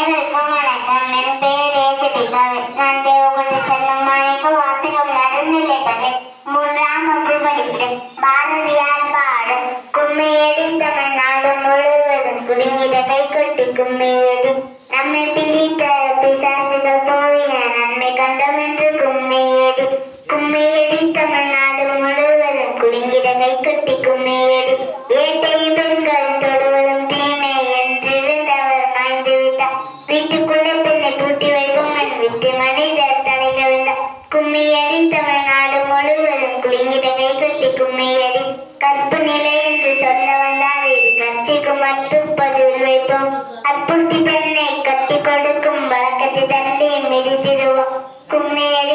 அனைவருக்கும் வணக்கம். என் பெயர் ஏகதிகாவை. நான் தேவகுண்ட செல்லும் மாணிக்க வாசகம் நடுநிலைப்பள்ளி 3ஆம் வகுப்பு படிக்கிறேன். பாரதியார் பாடல். கும்மியடி தமிழ்நாடு முழுவதும் குலுங்கிட கைகொட்டி கும்மியடி. நம்மை பிடித்த பிசாசுகள் போயின நன்மை கண்டோம் என்று கும்மியடி. கும்மியடி தமிழ்நாடு முழுவதும் குலுங்கிட கைகொட்டி கும்மியடி. ஏட்டை பெண்கள் தொடுவதும் தீமை என்றிருந்தவர் மாய்ந்து விட்டார். வீட்டுக்குள்ளே பெண்ணை பூட்டி வைக்கும் என் விட்டு மனிதர் தலைக விட்டார். கும்மியடி தமிழ்நாடு முழுவதும் குலுங்கிட கைகொட்டி கும்மியடி. கற்பு நிலை என்று சொல்ல வந்தால் இது கட்சிக்கு மட்டும் பதிவில் வைப்போம். அற்புத்தி பெண்ணை கட்டி கொடுக்கும் வழக்கத்தை தள்ளி மிதித்திடுவோம். கும்மியடி